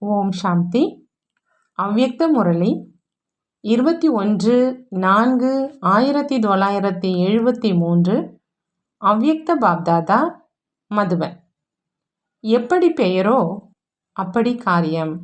ஓம் சாந்தி. அவ்யக்த முரளி 21/4/1973. அவ்யக்த பாப்தாதா, மதுபன். எப்படி பெயரோ அப்படி காரியம்.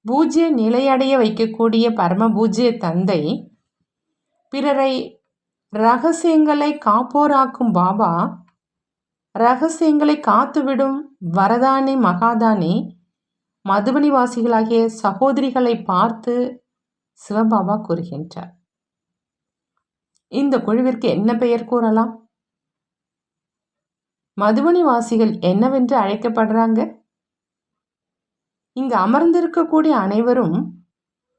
பூஜ்ய நிலையடைய வைக்கக்கூடிய பரம பூஜ்ய தந்தை, பிறரை ரகசியங்களை காப்போராக்கும் பாபா, ரகசியங்களை காத்துவிடும் வரதானி மகாதானி, மதுபனிவாசிகளாகிய சகோதரிகளை பார்த்து சிவபாபா கூறுகின்றார். இந்த குழுவிற்கு என்ன பெயர் கூறலாம்? மதுபனிவாசிகள் என்னவென்று அழைக்கப்படுறாங்க? இங்கு அமர்ந்திருக்கக்கூடிய அனைவரும்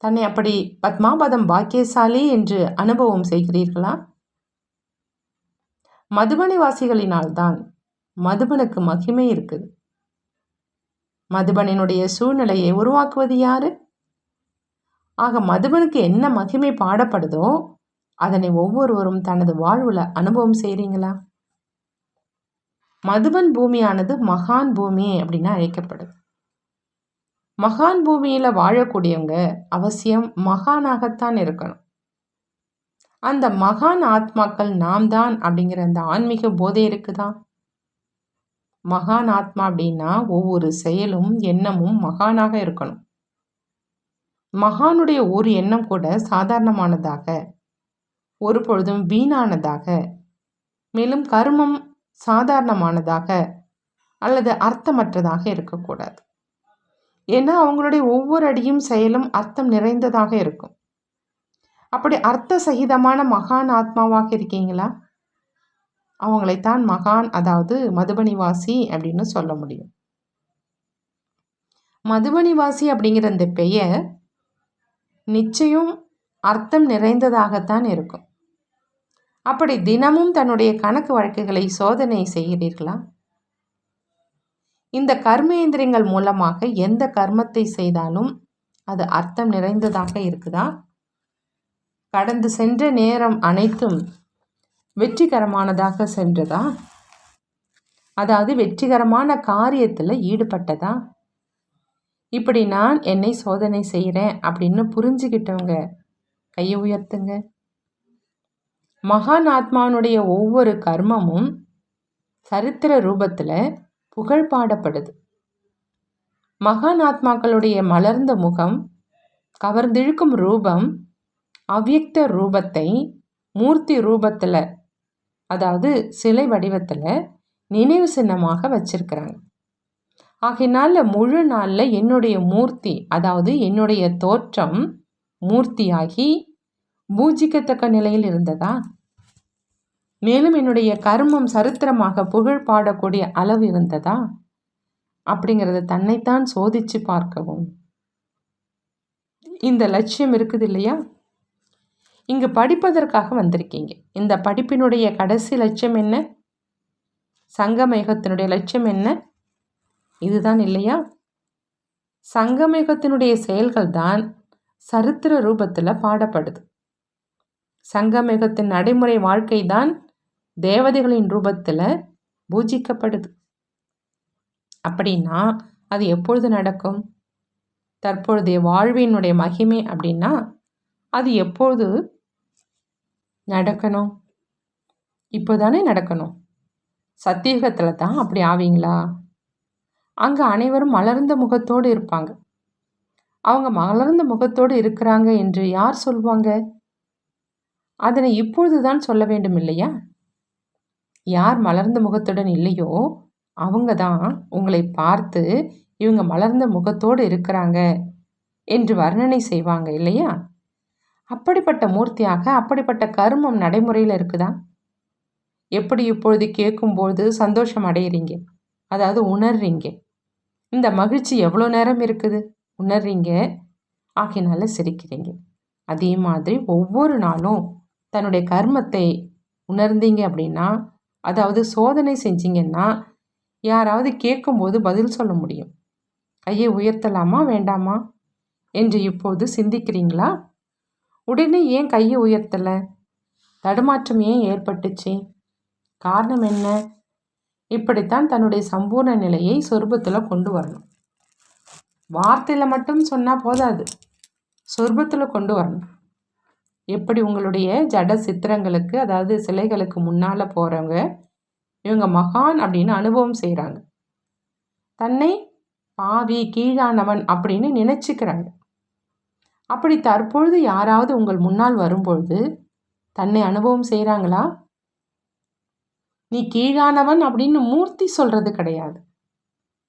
தன்னை அப்படி பத்மாபதம் பாக்கியசாலி என்று அனுபவம் செய்கிறீர்களா? மதுபனிவாசிகளினால்தான் மதுபனுக்கு மகிமை இருக்குது. மதுபனினுடைய சூழ்நிலையை உருவாக்குவது யாரு? ஆக மதுபனுக்கு என்ன மகிமை பாடப்படுதோ அதனை ஒவ்வொருவரும் தனது வாழ்வுல அனுபவம் செய்றீங்களா? மதுபன் பூமியானது மகான் பூமி அப்படின்னு அழைக்கப்படுது. மகான் பூமியில வாழக்கூடியவங்க அவசியம் மகானாகத்தான் இருக்கணும். அந்த மகான் ஆத்மாக்கள் நாம் தான் அப்படிங்கிற அந்த ஆன்மீக போதை இருக்குதா? மகான் ஆத்மா அப்படின்னா ஒவ்வொரு செயலும் எண்ணமும் மகானாக இருக்கணும். மகானுடைய ஒரு எண்ணம் கூட சாதாரணமானதாக, ஒரு பொழுதும் வீணானதாக, மேலும் கர்மம் சாதாரணமானதாக அல்லது அர்த்தமற்றதாக இருக்கக்கூடாது. ஏன்னா அவங்களுடைய ஒவ்வொரு அடியும் செயலும் அர்த்தம் நிறைந்ததாக இருக்கும். அப்படி அர்த்த சகிதமான மகான் ஆத்மாவாக இருக்கீங்களா? அவங்களைத்தான் மகான், அதாவது மதுபனிவாசி அப்படின்னு சொல்ல முடியும். மதுபனிவாசி அப்படிங்கிற அந்த பெயர் நிச்சயம் அர்த்தம் நிறைந்ததாகத்தான் இருக்கும். அப்படி தினமும் தன்னுடைய கணக்கு வழக்குகளை சோதனை செய்கிறீர்களா? இந்த கர்மேந்திரியங்கள் மூலமாக எந்த கர்மத்தை செய்தாலும் அது அர்த்தம் நிறைந்ததாக இருக்குதா? கடந்து சென்ற நேரம் அனைத்தும் வெற்றிகரமானதாக சென்றதா? அதாவது வெற்றிகரமான காரியத்தில் ஈடுபட்டதா? இப்படி நான் என்னை சோதனை செய்கிறேன் அப்படின்னு புரிஞ்சுக்கிட்டவங்க கையை உயர்த்துங்க. மகான் ஆத்மானுடைய ஒவ்வொரு கர்மமும் சரித்திர ரூபத்தில் புகழ் பாடப்படுது. மகான் ஆத்மாக்களுடைய மலர்ந்த முகம், கவர்ந்திழுக்கும் ரூபம், அவ்யக்த ரூபத்தை மூர்த்தி ரூபத்தில், அதாவது சிலை வடிவத்தில் நினைவு சின்னமாக வச்சிருக்கிறாங்க. ஆகையினால முழு நாளில் என்னுடைய மூர்த்தி, அதாவது என்னுடைய தோற்றம் மூர்த்தியாகி பூஜிக்கத்தக்க நிலையில் இருந்ததா? மேலும் என்னுடைய கர்மம் சரித்திரமாக புகழ் பாடக்கூடிய அளவு இருந்ததா? அப்படிங்கிறத தன்னைத்தான் சோதிச்சு பார்க்கவும் இந்த லட்சியம் இருக்குது இல்லையா? இங்கு படிப்பதற்காக வந்திருக்கீங்க. இந்த படிப்பினுடைய கடைசி லட்சியம் என்ன? சங்கமயுகத்தினுடைய லட்சியம் என்ன? இதுதான் இல்லையா? சங்கமயுகத்தினுடைய செயல்கள் தான் சரித்திர ரூபத்தில் பாடப்படுது. சங்கமயுகத்தின் நடைமுறை வாழ்க்கை தான் தேவதைகளின் ரூபத்தில் பூஜிக்கப்படுது. அப்படின்னா அது எப்பொழுது நடக்கும்? தற்பொழுதைய வாழ்வினுடைய மகிமை அப்படின்னா அது எப்பொழுது நடக்கணும்? இப்போதானே நடக்கணும். சத்தியுகத்தில் தான் அப்படி ஆவீங்களா? அங்கே அனைவரும் மலர்ந்த முகத்தோடு இருப்பாங்க. அவங்க மலர்ந்த முகத்தோடு இருக்கிறாங்க என்று யார் சொல்வாங்க? அதனை இப்பொழுது தான் சொல்ல வேண்டும் இல்லையா? யார் மலர்ந்த முகத்துடன் இல்லையோ அவங்க தான் உங்களை பார்த்து இவங்க மலர்ந்த முகத்தோடு இருக்கிறாங்க என்று வர்ணனை செய்வாங்க இல்லையா? அப்படிப்பட்ட மூர்த்தியாக அப்படிப்பட்ட கர்மம் நடைமுறையில் இருக்குதா? எப்படி இப்பொழுது கேட்கும்போது சந்தோஷம் அடையிறீங்க, அதாவது உணர்றீங்க. இந்த மகிழ்ச்சி எவ்வளோ நேரம் இருக்குது உணர்றீங்க, ஆகினால சிரிக்கிறீங்க. அதே மாதிரி ஒவ்வொரு நாளும் தன்னுடைய கர்மத்தை உணர்ந்தீங்க அப்படின்னா, அதாவது சோதனை செஞ்சீங்கன்னா யாராவது கேட்கும்போது பதில் சொல்ல முடியும். கையை உயர்த்தலாமா வேண்டாமா என்று இப்போது சிந்திக்கிறீங்களா? உடனே ஏன் கையை உயர்த்தலை? தடுமாற்றம் ஏன் ஏற்பட்டுச்சு? காரணம் என்ன? இப்படித்தான் தன்னுடைய சம்பூர்ண நிலையை சொரூபத்தில் கொண்டு வரணும். வார்த்தையில் மட்டும் சொன்னால் போதாது, சொர்பத்தில் கொண்டு வரணும். எப்படி உங்களுடைய ஜட சித்திரங்களுக்கு, அதாவது சிலைகளுக்கு முன்னால் போகிறவங்க இவங்க மகான் அப்படின்னு அனுபவம் செய்கிறாங்க, தன்னை பாவி கீழானவன் அப்படின்னு நினச்சிக்கிறாங்க. அப்படி தற்பொழுது யாராவது உங்கள் முன்னால் வரும்பொழுது தன்னை அனுபவம் செய்கிறாங்களா? நீ கீழானவன் அப்படின்னு மூர்த்தி சொல்கிறது கிடையாது,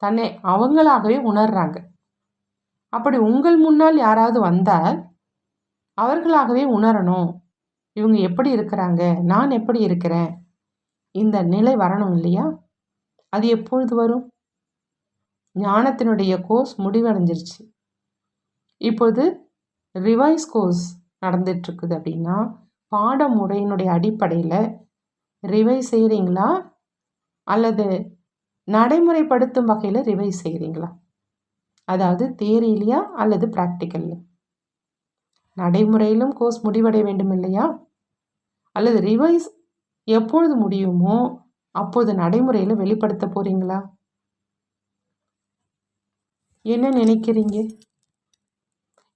தன்னை அவங்களாகவே உணர்றாங்க. அப்படி உங்கள் முன்னால் யாராவது வந்தால் அவர்களாகவே உணரணும், இவங்க எப்படி இருக்கிறாங்க, நான் எப்படி இருக்கிறேன், இந்த நிலை வரணும் இல்லையா? அது எப்பொழுது வரும்? ஞானத்தினுடைய கோர்ஸ் முடிவடைஞ்சிருச்சு. இப்போது ரிவைஸ் கோர்ஸ் நடந்துட்டுருக்குது. அப்படின்னா பாடமுறையினுடைய அடிப்படையில் ரிவைஸ் செய்கிறீங்களா அல்லது நடைமுறைப்படுத்தும் வகையில் ரிவைஸ் செய்கிறீங்களா? அதாவது தியரியிலையா அல்லது ப்ராக்டிக்கல்லையா? நடைமுறையிலும் கோர்ஸ் முடிவடைய வேண்டும் இல்லையா? அல்லது ரிவைஸ் எப்பொழுது முடியுமோ அப்போது நடைமுறையில் வெளிப்படுத்த போகிறீங்களா? என்ன நினைக்கிறீங்க?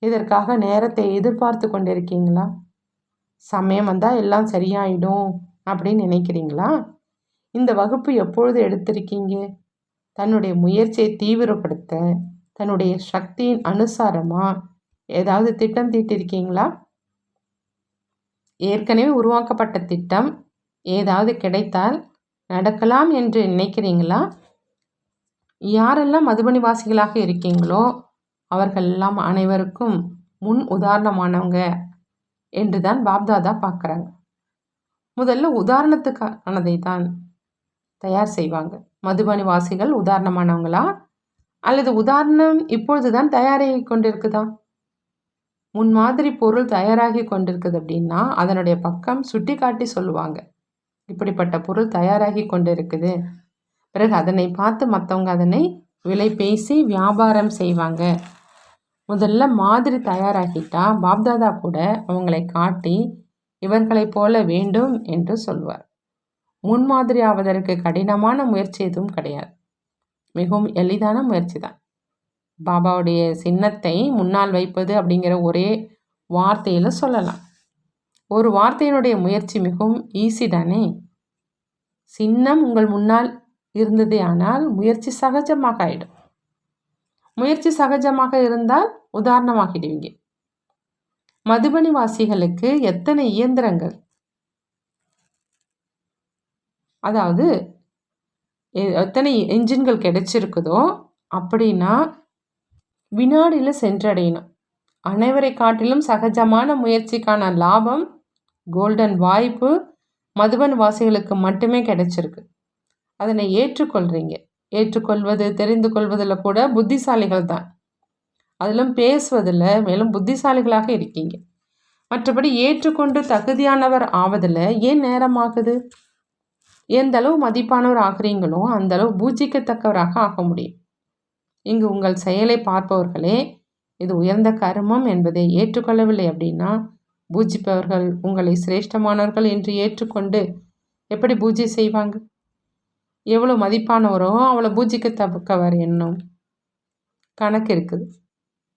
இதற்காக நேரத்தை எதிர்பார்த்து கொண்டிருக்கீங்களா? சமயம் வந்தால் எல்லாம் சரியாயிடும் அப்படின்னு நினைக்கிறீங்களா? இந்த வகுப்பு எப்பொழுது எடுத்திருக்கீங்க? தன்னுடைய முயற்சியை தீவிரப்படுத்த தன்னுடைய சக்தியின் அனுசாரமாக ஏதாவது திட்டம் தீட்டிருக்கீங்களா? ஏற்கனவே உருவாக்கப்பட்ட திட்டம் ஏதாவது கிடைத்தால் நடக்கலாம் என்று நினைக்கிறீங்களா? யாரெல்லாம் மதுபனி வாசிகளாக இருக்கீங்களோ அவர்களெல்லாம் அனைவருக்கும் முன் உதாரணமானவங்க என்று தான் பாப்தாதா பார்க்குறாங்க. முதல்ல உதாரணத்துக்கானதை தான் தயார் செய்வாங்க. மதுபனி வாசிகள் உதாரணமானவங்களா அல்லது உதாரணம் இப்பொழுது தான் தயாராகி கொண்டிருக்குதா? முன்மாதிரி பொருள் தயாராகி கொண்டிருக்குது அப்படின்னா அதனுடைய பக்கம் சுட்டி காட்டி சொல்லுவாங்க, இப்படிப்பட்ட பொருள் தயாராகி கொண்டிருக்குது. பிறகு அதனை பார்த்து மற்றவங்க அதனை விலை பேசி வியாபாரம் செய்வாங்க. முதல்ல மாதிரி தயாராகிட்டா பாப்தாதா கூட அவங்களை காட்டி இவர்களைப் போல வேண்டும் என்று சொல்வார். முன்மாதிரி ஆவதற்கு கடினமான முயற்சி எதுவும் கிடையாது, மிகவும் எளிதான முயற்சி தான். பாபாவுடைய சின்னத்தை முன்னால் வைப்பது அப்படிங்கிற ஒரே வார்த்தையில் சொல்லலாம். ஒரு வார்த்தையினுடைய முயற்சி மிகவும் ஈஸி தானே. சின்னம் உங்கள் முன்னால் இருந்ததே ஆனால் முயற்சி சகஜமாக ஆகிடும். முயற்சி சகஜமாக இருந்தால் உதாரணமாகிடுவீங்க. மதுபனி வாசிகளுக்கு எத்தனை இயந்திரங்கள், அதாவது எத்தனை என்ஜின்கள் கிடைச்சிருக்குதோ அப்படின்னா வினாடியில் சென்றடையணும். அனைவரை காட்டிலும் சகஜமான முயற்சிக்கான லாபம், கோல்டன் வாய்ப்பு மதுபன் வாசிகளுக்கு மட்டுமே கிடைச்சிருக்கு. அதனை ஏற்றுக்கொள்கிறீங்க. ஏற்றுக்கொள்வது தெரிந்து கொள்வதில் கூட புத்திசாலிகள் தான், அதிலும் பேசுவதில் மேலும் புத்திசாலிகளாக இருக்கீங்க. மற்றபடி ஏற்றுக்கொண்டு தகுதியானவர் ஆவதில் ஏன் நேரமாகுது? எந்த அளவு மதிப்பானவர் ஆகிறீங்களோ அந்த அளவு பூஜிக்கத்தக்கவராக ஆக முடியும். இங்கு உங்கள் செயலை பார்ப்பவர்களே இது உயர்ந்த கர்மம் என்பதை ஏற்றுக்கொள்ளவில்லை அப்படின்னா பூஜிப்பவர்கள் உங்களை சிரேஷ்டமானவர்கள் என்று ஏற்றுக்கொண்டு எப்படி பூஜை செய்வாங்க? எவ்வளோ மதிப்பானவரோ அவ்வளோ பூஜிக்கத்தக்கவர் என்னும் கணக்கு இருக்குது.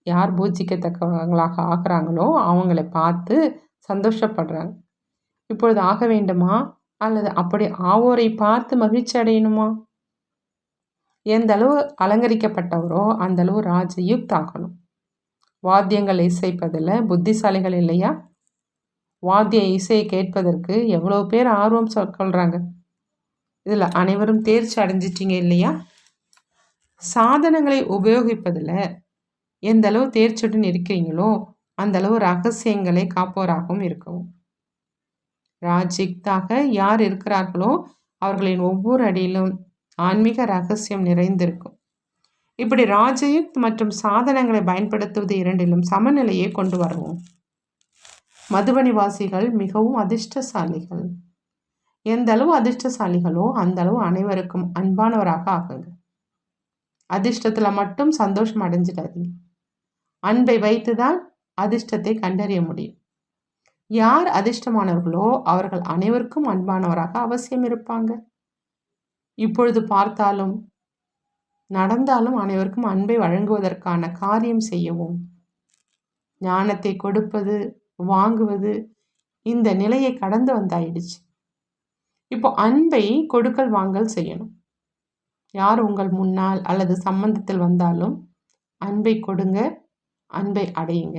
யார் பூஜிக்கத்தக்கவங்களாக ஆகிறாங்களோ அவங்களை பார்த்து சந்தோஷப்படுறாங்க. இப்பொழுது ஆக வேண்டுமா அல்லது அப்படி ஆவோரை பார்த்து மகிழ்ச்சி அடையணுமா? எந்த அளவு அலங்கரிக்கப்பட்டவரோ அந்த அளவு ராஜயுக்த் ஆகணும். வாத்தியங்கள் இசைப்பதில் புத்திசாலிகள் இல்லையா? வாத்திய இசையை கேட்பதற்கு எவ்வளோ பேர் ஆர்வம் கொள்கிறாங்க. இதில் அனைவரும் தேர்ச்சி அடைஞ்சிட்டிங்க இல்லையா? சாதனங்களை உபயோகிப்பதில் எந்த அளவு தேர்ச்சியுடன் இருக்கிறீங்களோ அந்த அளவு ரகசியங்களை காப்போராகவும் இருக்கவும். ராஜிக்தாக யார் இருக்கிறார்களோ அவர்களின் ஒவ்வொரு அடியிலும் ஆன்மீக ரகசியம் நிறைந்திருக்கும். இப்படி ராஜயுக்த் மற்றும் சாதனங்களை பயன்படுத்துவது இரண்டிலும் சமநிலையை கொண்டு வருவோம். மதுபனிவாசிகள் மிகவும் அதிர்ஷ்டசாலிகள். எந்த அளவு அதிர்ஷ்டசாலிகளோ அந்த அளவு அனைவருக்கும் அன்பானவராக ஆகுங்க. அதிர்ஷ்டத்தில் மட்டும் சந்தோஷம் அடைஞ்சிடாதீங்க. அன்பை வைத்து தான் அதிர்ஷ்டத்தை கண்டறிய முடியும். யார் அதிர்ஷ்டமானவர்களோ அவர்கள் அனைவருக்கும் அன்பானவராக அவசியம் இருப்பாங்க. இப்பொழுது பார்த்தாலும் நடந்தாலும் அனைவருக்கும் அன்பை வழங்குவதற்கான காரியம் செய்யவும். ஞானத்தை கொடுப்பது, வாங்குவது, இந்த நிலையை கடந்து வந்தாயிடுச்சு. இப்போ அன்பை கொடுக்கல் வாங்கல் செய்யணும். யார் உங்கள் முன்னால் அல்லது சம்பந்தத்தில் வந்தாலும் அன்பை கொடுங்க, அன்பை அடையுங்க.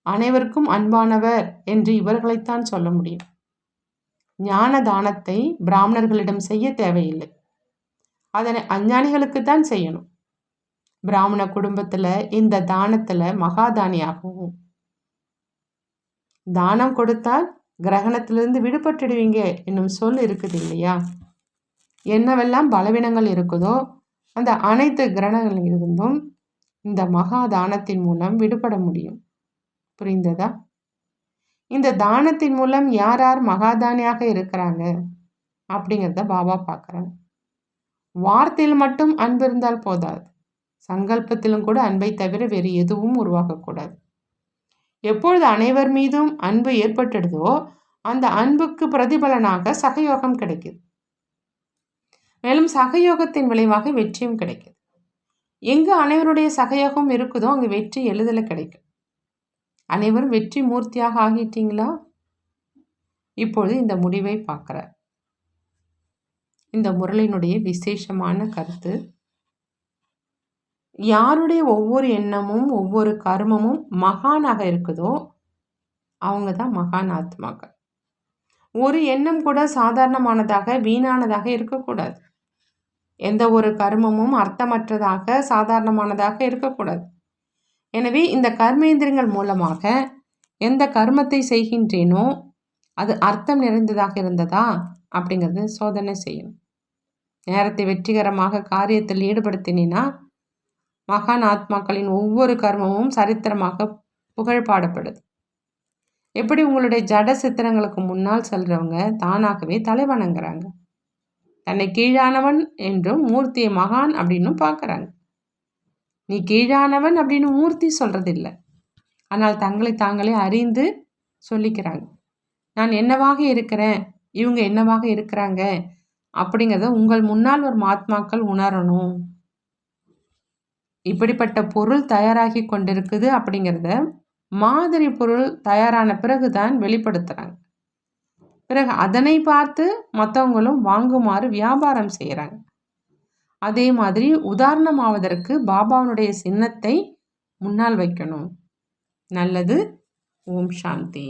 அனைவருக்கும் அன்பானவர் என்று இவர்களைத்தான் சொல்ல முடியும். ஞான தானத்தை பிராமணர்களிடம் செய்ய தேவையில்லை, அதனை அஞ்ஞானிகளுக்கு தான் செய்யணும். பிராமண குடும்பத்துல இந்த தானத்துல மகாதானியாகவும், தானம் கொடுத்தால் கிரகணத்திலிருந்து விடுபட்டுடுவீங்க என்னும் சொல் இருக்குது இல்லையா? என்னவெல்லாம் பலவீனங்கள் இருக்குதோ அந்த அனைத்து கிரகணங்களில் இருந்தும் இந்த மகா தானத்தின் மூலம் விடுபட முடியும். புரிந்ததா? இந்த தானத்தின் மூலம் யார் யார் மகாதானியாக இருக்கிறாங்க அப்படிங்கிறத பாபா பார்க்குறாங்க. வார்த்தையில் மட்டும் அன்பு இருந்தால் போதாது, சங்கல்பத்திலும் கூட அன்பை தவிர வேறு எதுவும் உருவாகக்கூடாது. எப்பொழுது அனைவர் மீதும் அன்பு ஏற்பட்டுடுதோ அந்த அன்புக்கு பிரதிபலனாக சகயோகம் கிடைக்குது. மேலும் சகயோகத்தின் விளைவாக வெற்றியும் கிடைக்குது. எங்கு அனைவருடைய சகயோகம் இருக்குதோ அங்கு வெற்றி எளிதில் கிடைக்கும். அனைவரும் வெற்றி மூர்த்தியாக ஆகிட்டீங்களா? இப்பொழுது இந்த முடிவை பார்க்குறார். இந்த முரளினுடைய விசேஷமான கருத்து, யாருடைய ஒவ்வொரு எண்ணமும் ஒவ்வொரு கர்மமும் மகானாக இருக்குதோ அவங்க தான் மகான் ஆத்மாக்கள். ஒரு எண்ணம் கூட சாதாரணமானதாக வீணானதாக இருக்கக்கூடாது. எந்த ஒரு கர்மமும் அர்த்தமற்றதாக சாதாரணமானதாக இருக்கக்கூடாது. எனவே இந்த கர்மேந்திரங்கள் மூலமாக எந்த கர்மத்தை செய்கின்றேனோ அது அர்த்தம் நிறைந்ததாக இருந்ததா அப்படிங்கிறது சோதனை செய்யணும். நேரத்தை வெற்றிகரமாக காரியத்தில் ஈடுபடுத்தினா மகான் ஆத்மாக்களின் ஒவ்வொரு கர்மமும் சரித்திரமாக புகழ் பாடப்படுது. எப்படி உங்களுடைய ஜட சித்திரங்களுக்கு முன்னால் செல்றவங்க தானாகவே தலைவணங்குறாங்க. தன்னை கீழானவன் என்றும் மூர்த்தியை மகான் அப்படின்னும் பார்க்குறாங்க. நீ கீழானவன் அப்படின்னு மூர்த்தி சொல்றதில்லை, ஆனால் தங்களை தாங்களே அறிந்து சொல்லிக்கிறாங்க. நான் என்னவாக இருக்கிறேன், இவங்க என்னவாக இருக்கிறாங்க அப்படிங்கிறத உங்கள் முன்னால் ஒரு ஆத்மாக்கள் உணரணும். இப்படிப்பட்ட பொருள் தயாராகி கொண்டிருக்குது அப்படிங்கிறத மாதிரி பொருள் தயாரான பிறகுதான் வெளிப்படுத்துறாங்க. பிறகு அதனை பார்த்து மற்றவங்களும் வாங்குமாறு வியாபாரம் செய்கிறாங்க. அதே மாதிரி உதாரணமாவதற்கு பாபாவுடைய சின்னத்தை முன்னால் வைக்கணும். நல்லது. ஓம் சாந்தி.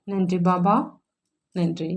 நன்றி பாபா, நன்றி.